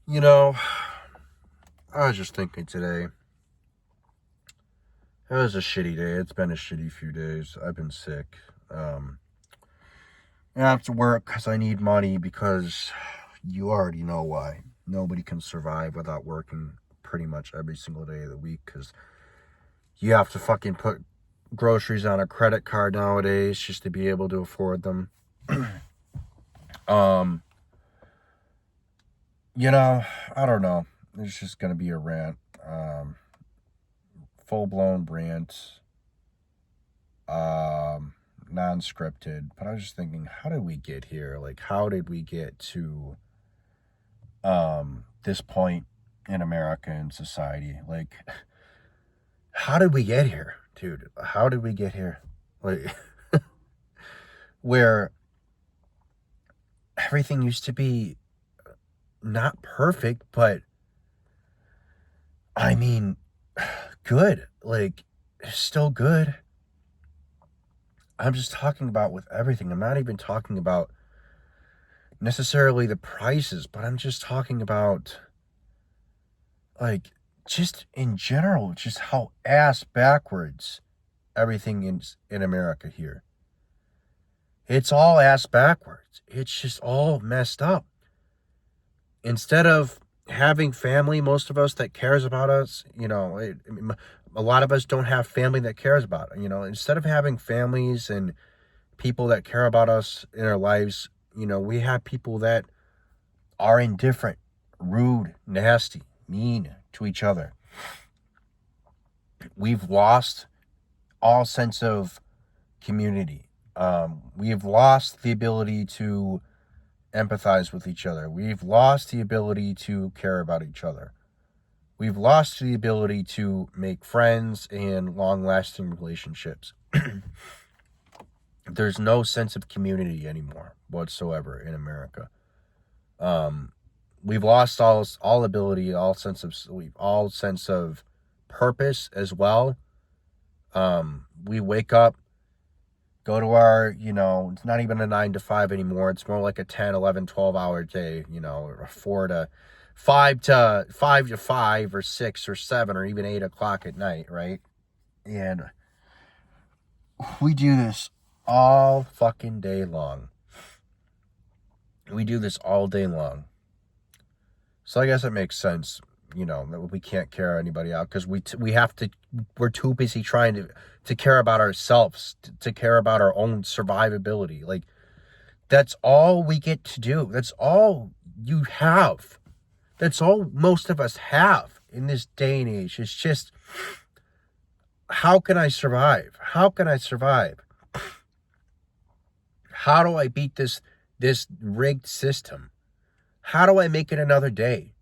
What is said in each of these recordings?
You know, I was just thinking today. It was a shitty day. It's been a shitty few days. I've been sick. Um, I have to work because I need money because you already know why. Nobody can survive without working pretty much every single day of the week because you have to fucking put groceries on a credit card nowadays just to be able to afford them. um, I don't know. It's just gonna be a rant. Full blown rant. Um, non-scripted. But I was just thinking, how did we get here? Like, how did we get to this point in America and society? Like, how did we get here, dude? How did we get here? Like, where everything used to be not perfect, but I mean, good. Like, still good. I'm just talking about with everything. I'm not even talking about necessarily the prices, but I'm just talking about, like, just in general, just how ass backwards everything in America here. It's all ass backwards. It's just all messed up. Instead of having family, most of us that cares about us, a lot of us don't have family that cares about it. Instead of having families and people that care about us in our lives, we have people that are indifferent, rude, nasty, mean to each other. We've lost all sense of community. We've lost the ability to empathize with each other. We've lost the ability to care about each other. We've lost the ability to make friends and long-lasting relationships. There's no sense of community anymore whatsoever in America. We've lost all ability, all sense of purpose as well. We wake up, go to our, it's not even a 9 to 5 anymore. It's more like a 10, 11, 12-hour day, or a 5 to 5 or 6 or 7 or even 8 o'clock at night, right? And we do this all fucking day long. We do this all day long. So I guess it makes sense, that we can't care anybody out because we're too busy trying to care about ourselves, to care about our own survivability. Like, that's all we get to do. That's all you have. That's all most of us have in this day and age. It's just, how can I survive? How can I survive? How do I beat this rigged system? How do I make it another day?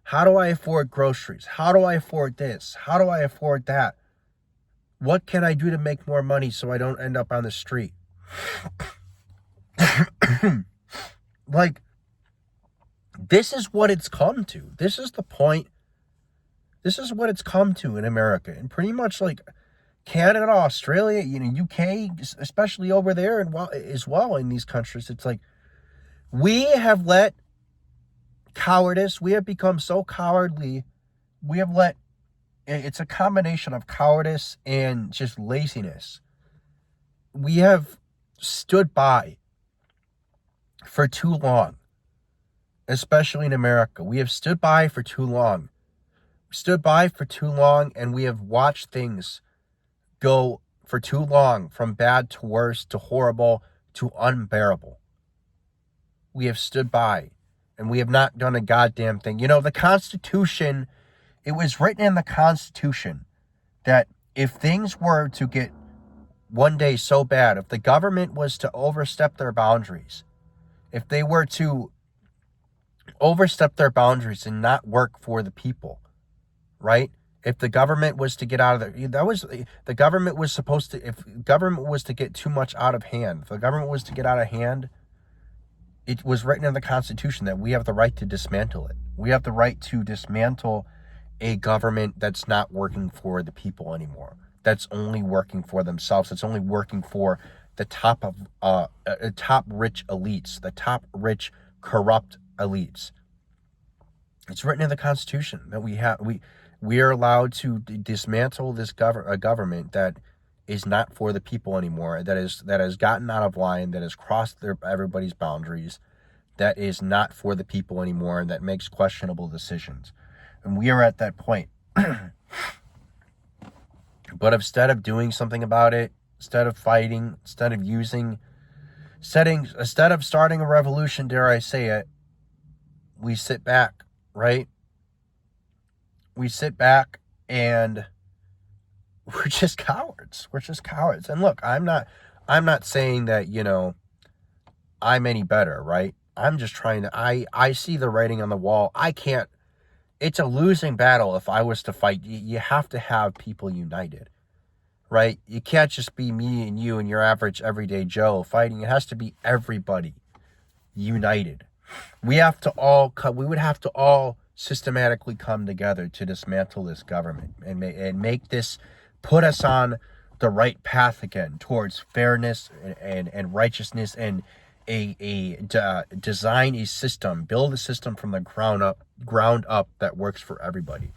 How do I afford groceries? How do I afford this? How do I afford that? What can I do to make more money so I don't end up on the street? Like, this is what it's come to. This is the point. This is what it's come to in America. And pretty much like Canada, Australia, UK, especially over there and as well in these countries. It's like, we have let cowardice, we have become so cowardly. It's a combination of cowardice and just laziness. We have stood by for too long, especially in America. We have stood by for too long. And we have watched things go for too long from bad to worse to horrible to unbearable. We have stood by and we have not done a goddamn thing. The Constitution, it was written in the Constitution that if things were to get one day so bad, if the government was to overstep their boundaries, if they were to overstep their boundaries and not work for the people, right? If the government was to get out of the government was supposed to, if government was to get too much out of hand, if the government was to get out of hand, it was written in the Constitution that we have the right to dismantle it. We have the right to dismantle a government that's not working for the people anymore. That's only working for themselves. That's only working for the top rich elites, the top rich corrupt elites. It's written in the Constitution that we are allowed to dismantle this government that is not for the people anymore, that has gotten out of line, that has crossed everybody's boundaries, that is not for the people anymore, and that makes questionable decisions. And we are at that point. But instead of doing something about it, instead of fighting, instead of starting a revolution, dare I say it, we sit back, right? We sit back and we're just cowards. We're just cowards. And look, I'm not saying that, I'm any better, right? I'm just trying to, I see the writing on the wall. It's a losing battle if I was to fight. You have to have people united, right? You can't just be me and you and your average everyday Joe fighting. It has to be everybody united. We would have to all systematically come together to dismantle this government and make this, put us on the right path again towards fairness and righteousness, and design a system, build a system from the ground up that works for everybody.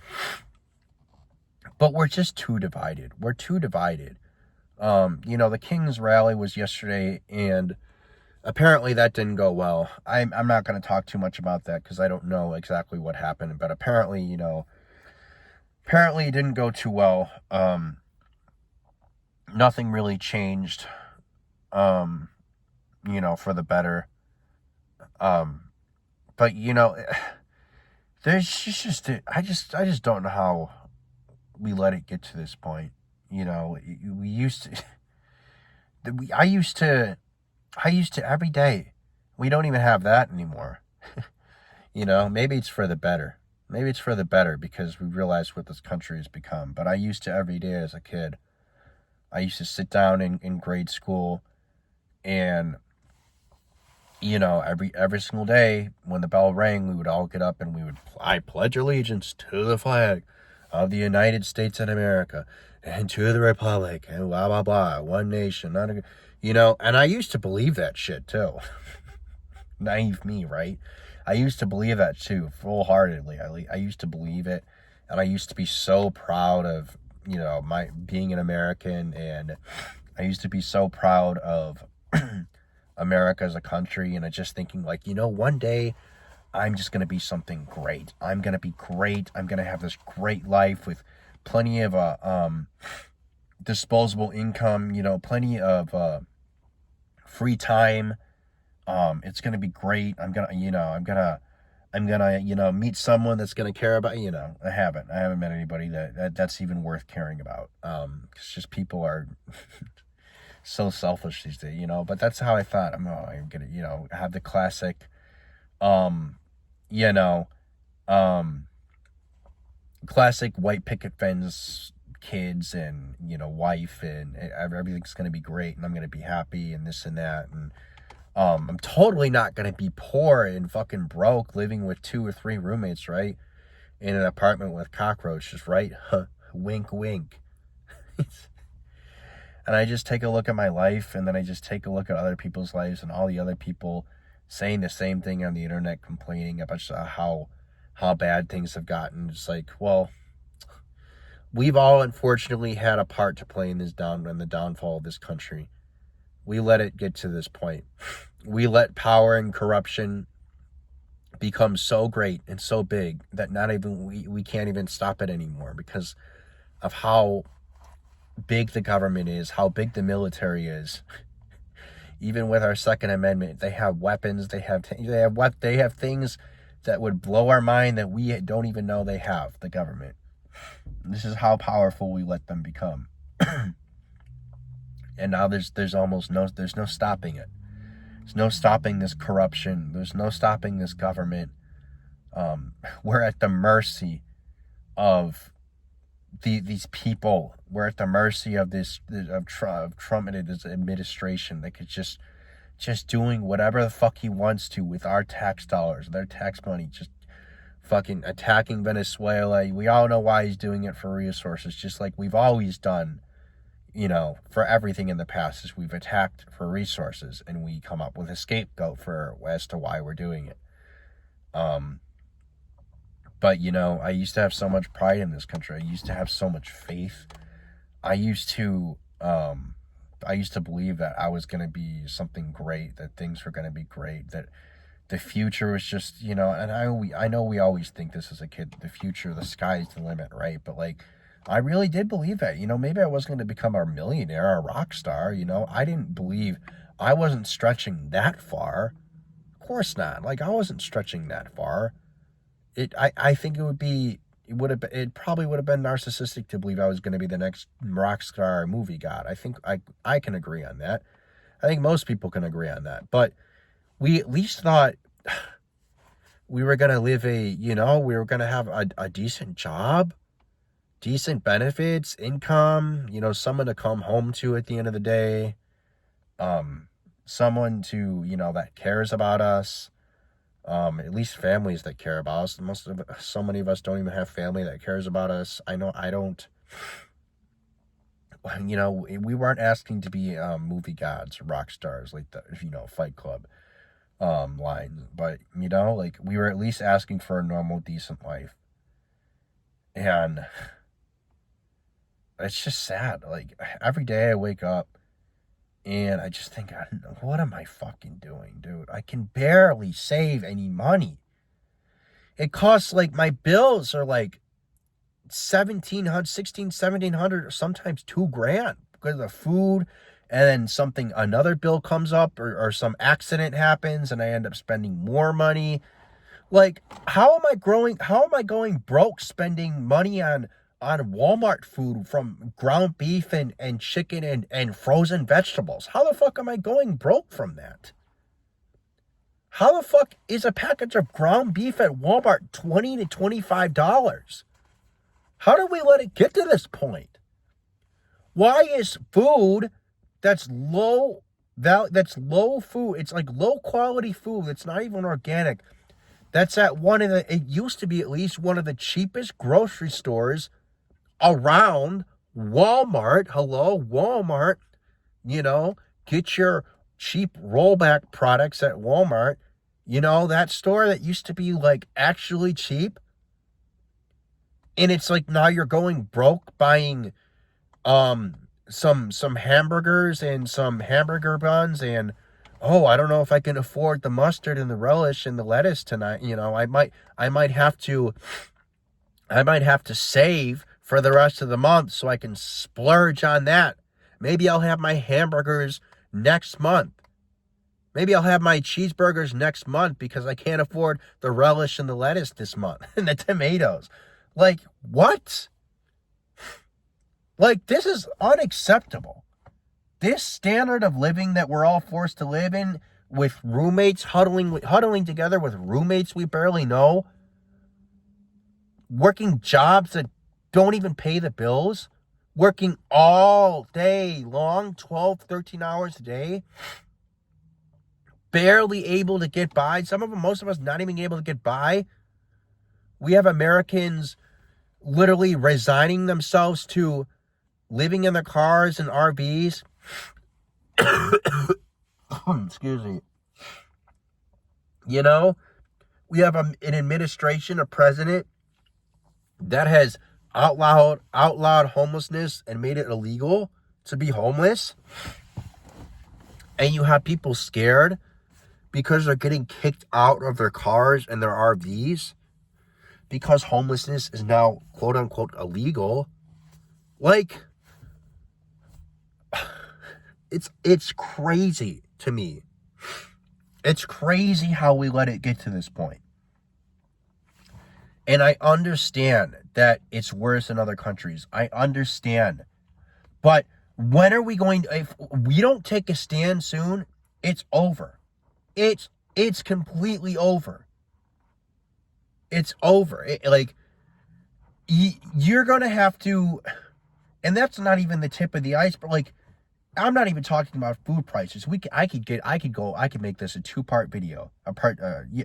But we're just too divided. We're too divided. The King's rally was yesterday, and apparently that didn't go well. I'm not going to talk too much about that because I don't know exactly what happened, but apparently it didn't go too well. Nothing really changed, for the better. But there's just I just don't know how we let it get to this point. We used to I used to every day. We don't even have that anymore. Maybe it's for the better. Maybe it's for the better because we realize what this country has become. But I used to every day as a kid. I used to sit down in grade school and, every single day when the bell rang, we would all get up and I pledge allegiance to the flag of the United States of America and to the republic and blah, blah, blah, one nation, and I used to believe that shit too. Naive me, right? I used to believe that too, full-heartedly. I used to believe it, and I used to be so proud of, my being an American, and I used to be so proud of America as a country, and I just thinking like, one day I'm just going to be something great. I'm going to be great. I'm going to have this great life with plenty of disposable income, plenty of free time. It's going to be great. I'm going to meet someone that's going to care about, I haven't met anybody that's even worth caring about. It's just people are so selfish these days, but that's how I thought. I'm going to, have the classic, classic white picket fence kids and, wife, and everything's going to be great, and I'm going to be happy and this and that. And, I'm totally not going to be poor and fucking broke living with 2 or 3 roommates, right? In an apartment with cockroaches, right? Wink, wink. And I just take a look at my life, and then I just take a look at other people's lives and all the other people saying the same thing on the internet, complaining about how bad things have gotten. It's like, well, we've all unfortunately had a part to play in the downfall of this country. We let it get to this point. We let power and corruption become so great and so big that we can't even stop it anymore because of how big the government is, how big the military is. Even with our Second Amendment, they have weapons, they have things that would blow our mind that we don't even know they have, the government. This is how powerful we let them become. And now there's no stopping it. There's no stopping this corruption. There's no stopping this government. We're at the mercy of these people. We're at the mercy of Trump and his administration. They could just doing whatever the fuck he wants to with our tax dollars, their tax money, just fucking attacking Venezuela. We all know why he's doing it, for resources, just like we've always done. For everything in the past, is we've attacked for resources, and we come up with a scapegoat as to why we're doing it. But, you know, I used to have so much pride in this country. I used to have so much faith. I used to believe that I was going to be something great, that things were going to be great, that the future was just, you know, and I know we always think this as a kid, the future, the sky's the limit, right? But like, I really did believe that, you know, maybe I wasn't going to become a millionaire, a rock star, you know, I wasn't stretching that far. Of course not. Like, I wasn't stretching that far. I think it probably would have been narcissistic to believe I was going to be the next rock star movie god. I think I can agree on that. I think most people can agree on that. But we at least thought we were going to we were going to have a decent job, decent benefits, income, you know, someone to come home to at the end of the day, someone to, you know, that cares about us, at least families that care about us. So many of us don't even have family that cares about us. I know I don't, you know, we weren't asking to be movie gods, rock stars, like the, you know, Fight Club line, but, you know, like, we were at least asking for a normal, decent life. And it's just sad. Like, every day I wake up and I just think, what am I fucking doing, dude? I can barely save any money. It costs, like, my bills are like $1,700, $1,600, $1,700, sometimes $2,000 because of the food. And then another bill comes up, or some accident happens and I end up spending more money. Like, how am I going broke spending money on Walmart food, from ground beef and chicken and frozen vegetables? How the fuck am I going broke from that? How the fuck is a package of ground beef at Walmart $20 to $25? How did we let it get to this point? Why is food that's low food, it's like low quality food, it's not even organic, that's at it used to be at least one of the cheapest grocery stores around, Walmart? Hello, Walmart. You know, get your cheap rollback products at Walmart. You know, that store that used to be like actually cheap. And it's like, now you're going broke buying some hamburgers and some hamburger buns, and I don't know if I can afford the mustard and the relish and the lettuce tonight. You know, I might have to save for the rest of the month so I can splurge on that. Maybe I'll have my hamburgers next month. Maybe I'll have my cheeseburgers next month because I can't afford the relish and the lettuce this month and the tomatoes. Like, what? Like, this is unacceptable. This standard of living that we're all forced to live in, with roommates, huddling together with roommates we barely know, working jobs that don't even pay the bills, working all day long, 12, 13 hours a day, barely able to get by. Most of us not even able to get by. We have Americans literally resigning themselves to living in their cars and RVs. Excuse me. You know, we have an administration, a president that has outlawed homelessness and made it illegal to be homeless. And you have people scared because they're getting kicked out of their cars and their RVs because homelessness is now, quote unquote, illegal. Like, it's crazy to me. It's crazy how we let it get to this point. And I understand that it's worse in other countries. I understand. But when are we going to, if we don't take a stand soon, it's over. It's completely over. It's over. You're going to have to, and that's not even the tip of the iceberg. Like, I'm not even talking about food prices. I could make this a 2-part video.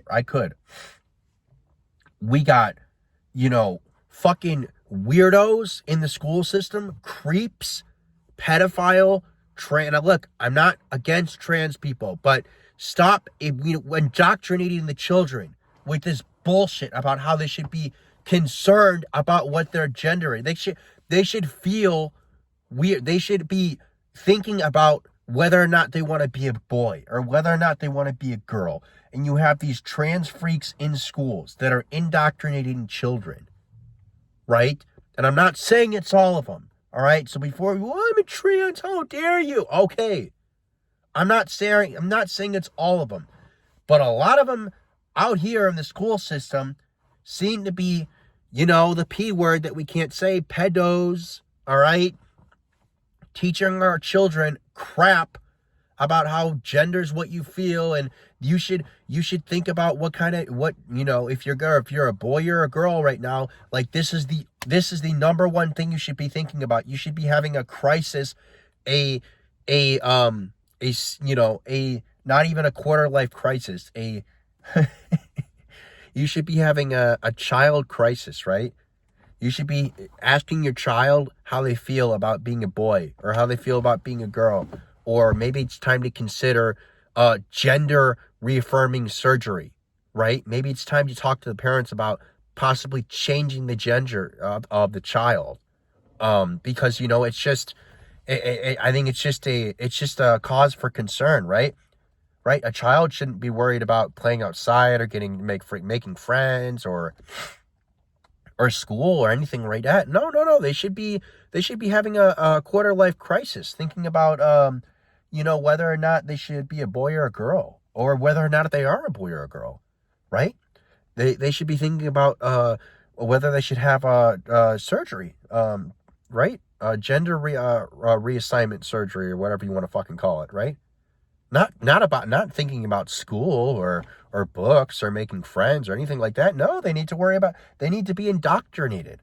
I could. We got, fucking weirdos in the school system, creeps, pedophile, now look, I'm not against trans people, but stop indoctrinating the children with this bullshit about how they should be concerned about what their gender is. They should feel weird. They should be thinking about whether or not they want to be a boy or whether or not they want to be a girl. And you have these trans freaks in schools that are indoctrinating children, right? And I'm not saying it's all of them, all right? So before, well, I'm a trans, how dare you? Okay. I'm not saying it's all of them. But a lot of them out here in the school system seem to be, the P word that we can't say, pedos, all right? Teaching our children crap about how gender's what you feel, and you should think about if you're a boy or a girl right now, like this is the number one thing you should be thinking about. You should be having a crisis, a not even a quarter life crisis, you should be having a child crisis, right? You should be asking your child how they feel about being a boy or how they feel about being a girl. Or maybe it's time to consider gender reaffirming surgery, right? Maybe it's time to talk to the parents about possibly changing the gender of the child. Because, it's just, I think it's just a cause for concern, right? Right? A child shouldn't be worried about playing outside or making friends or school or anything like that. No. They should be having a quarter life crisis, thinking about, whether or not they should be a boy or a girl, or whether or not they are a boy or a girl, right? They should be thinking about whether they should have surgery, right? Gender reassignment surgery or whatever you want to fucking call it, right? Not thinking about school or books or making friends or anything like that. No, they need to be indoctrinated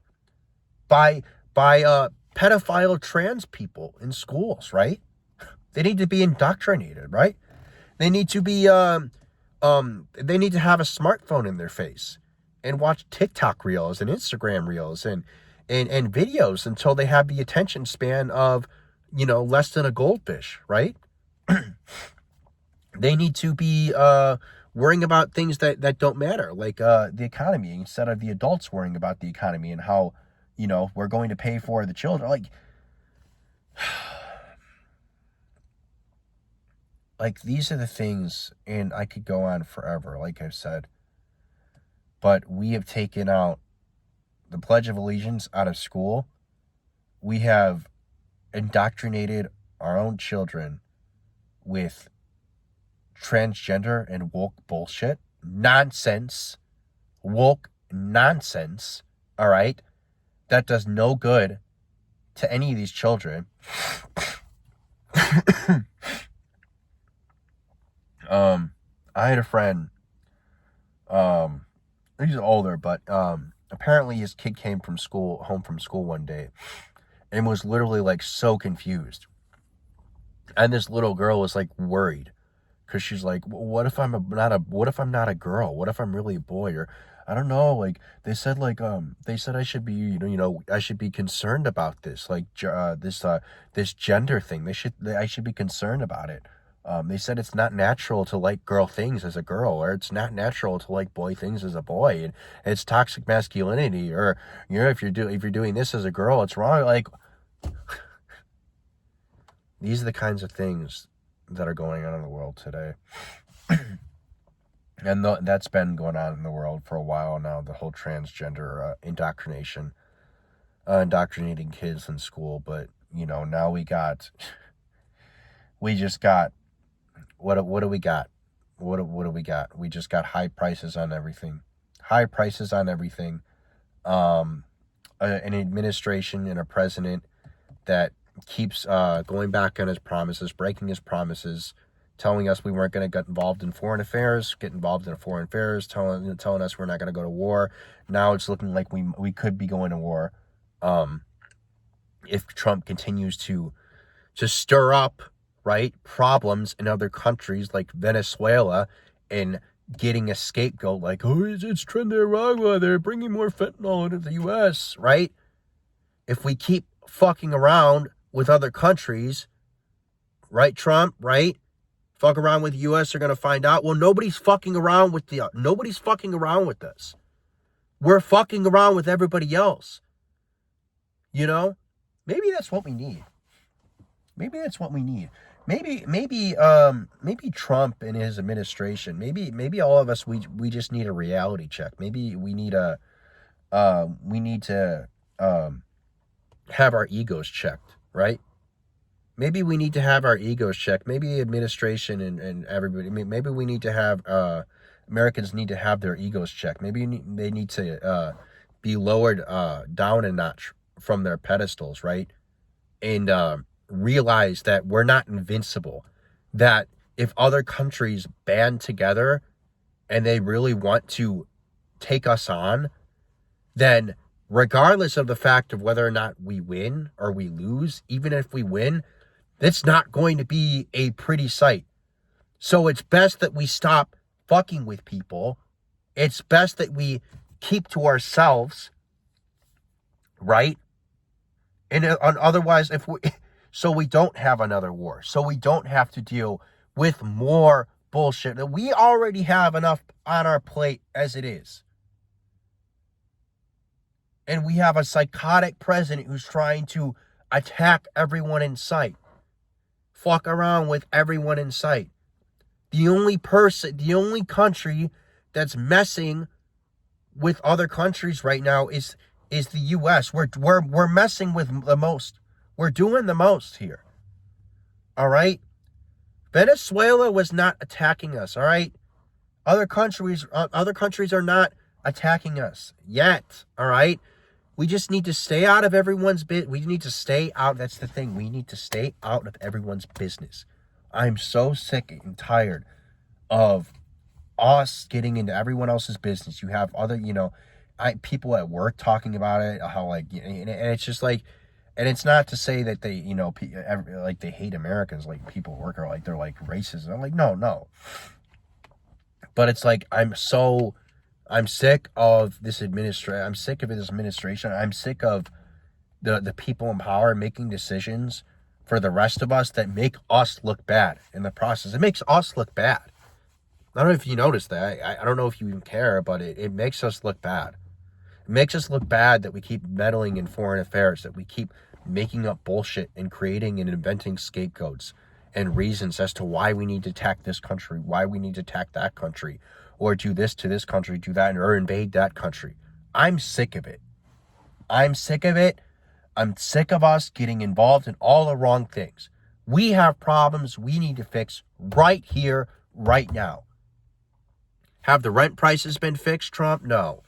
by pedophile trans people in schools, right? They need to be indoctrinated, right? They need to be they need to have a smartphone in their face and watch TikTok reels and Instagram reels and videos until they have the attention span of, less than a goldfish, right? They need to be worrying about things that don't matter, like the economy, instead of the adults worrying about the economy and how, we're going to pay for the children. Like, these are the things, and I could go on forever, like I've said. But we have taken out the Pledge of Allegiance out of school. We have indoctrinated our own children with transgender and woke bullshit. Nonsense. Woke nonsense. All right? That does no good to any of these children. I had a friend, he's older, but apparently his kid came home from school one day and was literally like so confused. And this little girl was like worried because she's like, what if I'm not a girl? What if I'm really a boy? Or I don't know. Like they said I should be, I should be concerned about this, like this gender thing. I should be concerned about it. They said it's not natural to like girl things as a girl, or it's not natural to like boy things as a boy, and it's toxic masculinity, or if you're doing this as a girl, it's wrong. Like these are the kinds of things that are going on in the world today, and that's been going on in the world for a while now. The whole transgender indoctrination, indoctrinating kids in school, but now we just got. What do we got? What do we got? We just got high prices on everything. An administration and a president that keeps going back on his promises, breaking his promises, telling us we weren't going to get involved in foreign affairs, telling us we're not going to go to war. Now it's looking like we could be going to war if Trump continues to stir up, right, problems in other countries like Venezuela and getting a scapegoat like, oh, it's Trinidad, they're bringing more fentanyl into the U.S., right? If we keep fucking around with other countries, right, Trump, right? Fuck around with the U.S., they're going to find out. Well, nobody's fucking around with us. We're fucking around with everybody else. You know? Maybe that's what we need. Maybe that's what we need. Maybe Trump and his administration, maybe all of us, we just need a reality check. Maybe we need to have our egos checked, right? Maybe we need to have our egos checked. Maybe the administration and everybody, maybe we need to have, Americans need to have their egos checked. Maybe they need to be lowered down a notch from their pedestals, right? And realize that we're not invincible. That if other countries band together and they really want to take us on, then regardless of the fact of whether or not we win or we lose, even if we win, it's not going to be a pretty sight. So it's best that we stop fucking with people. It's best that we keep to ourselves, right? And otherwise, so we don't have another war, so we don't have to deal with more bullshit. We already have enough on our plate as it is. And we have a psychotic president who's trying to attack everyone in sight. Fuck around with everyone in sight. The only country that's messing with other countries right now is the U.S. We're messing with the most. We're doing the most here. All right? Venezuela was not attacking us, all right? Other countries are not attacking us yet, all right? We just need to stay out of everyone's business. We need to stay out. That's the thing. We need to stay out of everyone's business. I'm so sick and tired of us getting into everyone else's business. You have other, people at work talking about it, how like, and it's just like, and it's not to say that they, like they hate Americans, like people at work are like, they're like racist. And I'm like, no. But it's like, I'm sick of this administration. I'm sick of this administration. I'm sick of the people in power making decisions for the rest of us that make us look bad in the process. It makes us look bad. I don't know if you noticed that. I don't know if you even care, but it makes us look bad. It makes us look bad that we keep meddling in foreign affairs, that we keep making up bullshit and creating and inventing scapegoats and reasons as to why we need to attack this country, why we need to attack that country, or do this to this country, do that, or invade that country. I'm sick of it. I'm sick of it. I'm sick of us getting involved in all the wrong things. We have problems we need to fix right here, right now. Have the rent prices been fixed, Trump? No.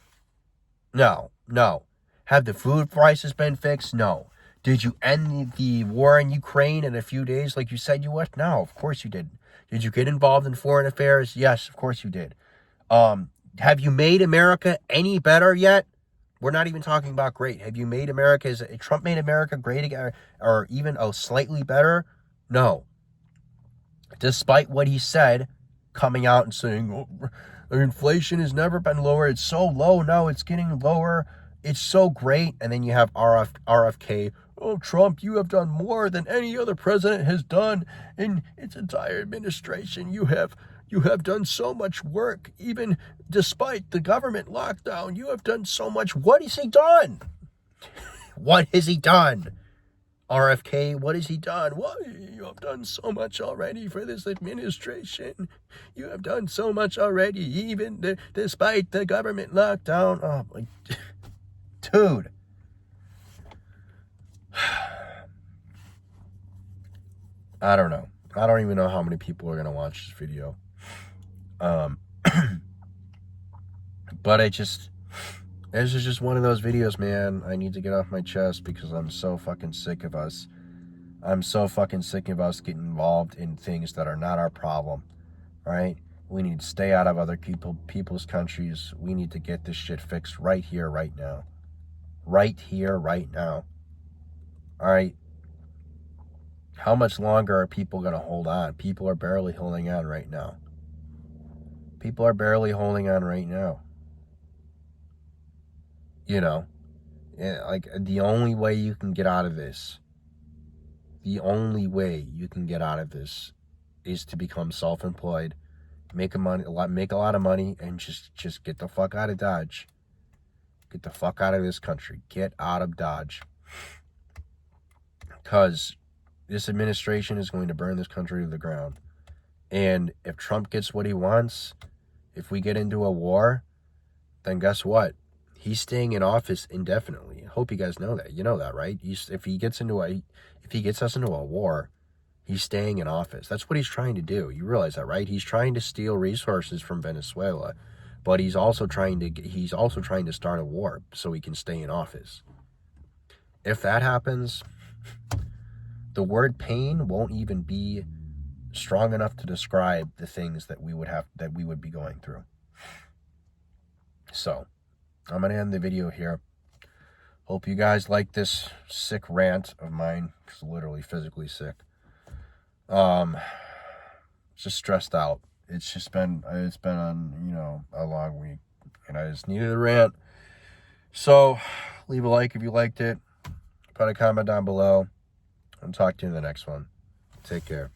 Have the food prices been fixed? No. Did you end the war in Ukraine in a few days like you said you would? No, of course you didn't. Did you get involved in foreign affairs? Yes, of course you did. Have you made America any better yet? We're not even talking about great. Have you made Trump made America great again, or even slightly better? No. Despite what he said, coming out and saying, oh, inflation has never been lower. It's so low. No, it's getting lower. It's so great. And then you have RFK. Oh, Trump, you have done more than any other president has done in its entire administration. You have done so much work, even despite the government lockdown. You have done so much. What has he done? What has he done? RFK, what has he done? Well, you have done so much already for this administration. You have done so much already, even despite the government lockdown. Oh, my... Dude. I don't know. I don't even know how many people are going to watch this video. But this is just one of those videos, man. I need to get off my chest because I'm so fucking sick of us. I'm so fucking sick of us getting involved in things that are not our problem, right? We need to stay out of other people's countries. We need to get this shit fixed right here, right now. Right here, right now. All right? How much longer are people going to hold on? People are barely holding on right now. People are barely holding on right now. You know, like the only way you can get out of this, is to become self-employed, make a lot of money, and just get the fuck out of Dodge. Get the fuck out of this country. Get out of Dodge. Because this administration is going to burn this country to the ground. And if Trump gets what he wants, if we get into a war, then guess what? He's staying in office indefinitely. I hope you guys know that. You know that, right? If he gets us into a war, he's staying in office. That's what he's trying to do. You realize that, right? He's trying to steal resources from Venezuela, but he's also trying to start a war so he can stay in office. If that happens, the word pain won't even be strong enough to describe the things that we would be going through. So, I'm going to end the video here. Hope you guys like this sick rant of mine. It's literally physically sick. Just stressed out. It's been on, a long week, and I just needed a rant. So, leave a like if you liked it. Put a comment down below. I'll talk to you in the next one. Take care.